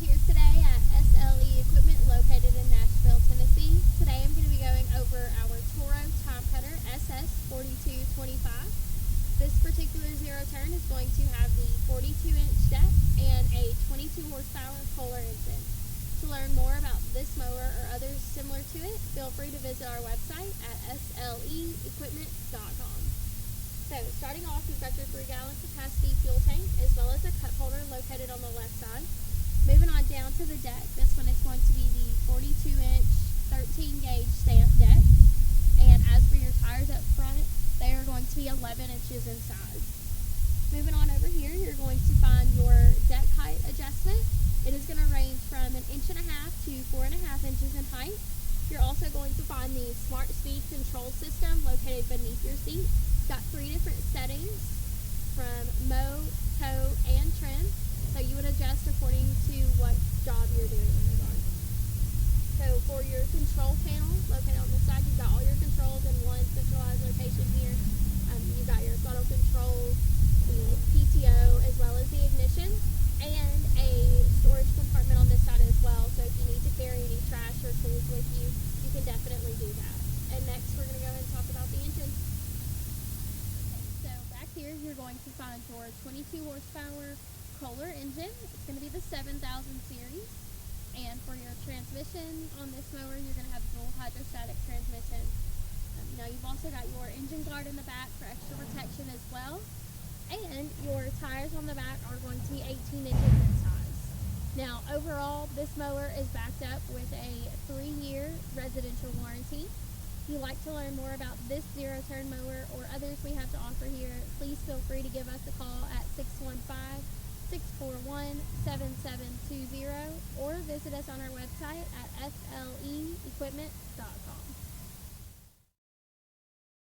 here today at SLE Equipment located in Nashville, Tennessee. Today I'm going to be going over our Toro TimeCutter SS4225. This particular zero turn is going to have the 42-inch deck and a 22 horsepower Kohler engine. To learn more about this mower or others similar to it, feel free to visit our website at sleequipment.com. So, starting off, you've got your 3-gallon capacity fuel tank as well as a cup holder located on the left side. Moving on down to the deck, this one is going to be the 42-inch 13-gauge stamp deck. And as for your tires up front, they are going to be 11 inches in size. Moving on over here, you're going to find your deck height adjustment. It is going to range from 1.5 inches to 4.5 inches in height. You're also going to find the Smart Speed control system located beneath your seat. It's got 3 different settings from mow, tow, and trim. So you would adjust according to what job you're doing in the yard. So for your control panel located on the side, you've got all your controls in one centralized location here. You've got your throttle control, the PTO, as well as the ignition, and a storage compartment on this side as well. So if you need to carry any trash or tools with you, you can definitely do that. And next we're going to go ahead and talk about the engine. So back here you're going to find your 22 horsepower Kohler engine. It's going to be the 7000 series. And for your transmission on this mower, you're going to have dual hydrostatic transmission. Now you've also got your engine guard in the back for extra protection as well. And your tires on the back are going to be 18 inches in size. Now overall, this mower is backed up with a 3-year residential warranty. If you'd like to learn more about this zero-turn mower or others we have to offer here, please feel free to give us a call at 615-641-7720 or visit us on our website at sleequipment.com.